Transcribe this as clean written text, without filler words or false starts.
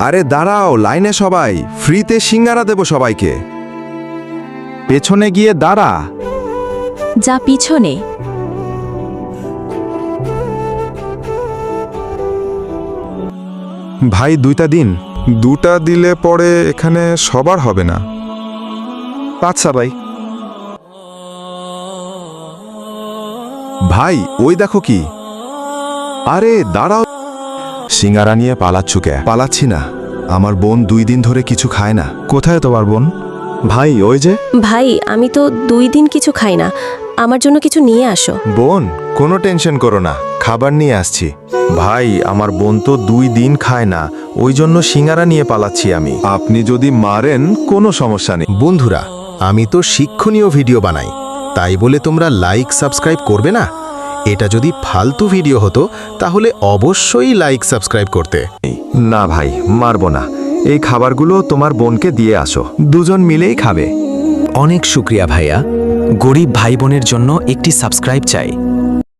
আরে দাঁড়াও, লাইনে সবাই, ফ্রিতে সিঙ্গারা দেব সবাইকে। পেছনে গিয়ে দাঁড়া। যা পিছনে। ভাই 2টা দিন। 2টা দিলে পরে এখানে সবার হবে না। আচ্ছা ভাই। ভাই ওই দেখো কি। আরে দাঁড়াও, সিঙ্গারা নিয়ে পালাচ্ছ কে? পালাচ্ছি না, আমার বোন 2 দিন ধরে কিছু খায় না। কোথায় তোমার বোন? ভাই ওই যে। ভাই আমি তো 2 দিন কিছু খাই না, আমার জন্য কিছু নিয়ে আসো। বোন কোনো টেনশন করো না, খাবার নিয়ে আসছি। ভাই আমার বোন তো 2 দিন খায় না, ওই জন্য সিঙ্গারা নিয়ে পালাচ্ছি আমি। আপনি যদি মারেন কোনো সমস্যা নেই। বন্ধুরা, আমি তো শিক্ষণীয় ভিডিও বানাই, তাই বলে তোমরা লাইক সাবস্ক্রাইব করবে না? এটা যদি ফালতু ভিডিও হতো তাহলে অবশ্যই লাইক সাবস্ক্রাইব করতে। না ভাই, মারবো না। এই খাবারগুলো তোমার বোনকে দিয়ে আসো, দুজন মিলেই খাবে। অনেক শুক্রিয়া ভাইয়া। গরিব ভাই বোনের জন্য একটি সাবস্ক্রাইব চাই।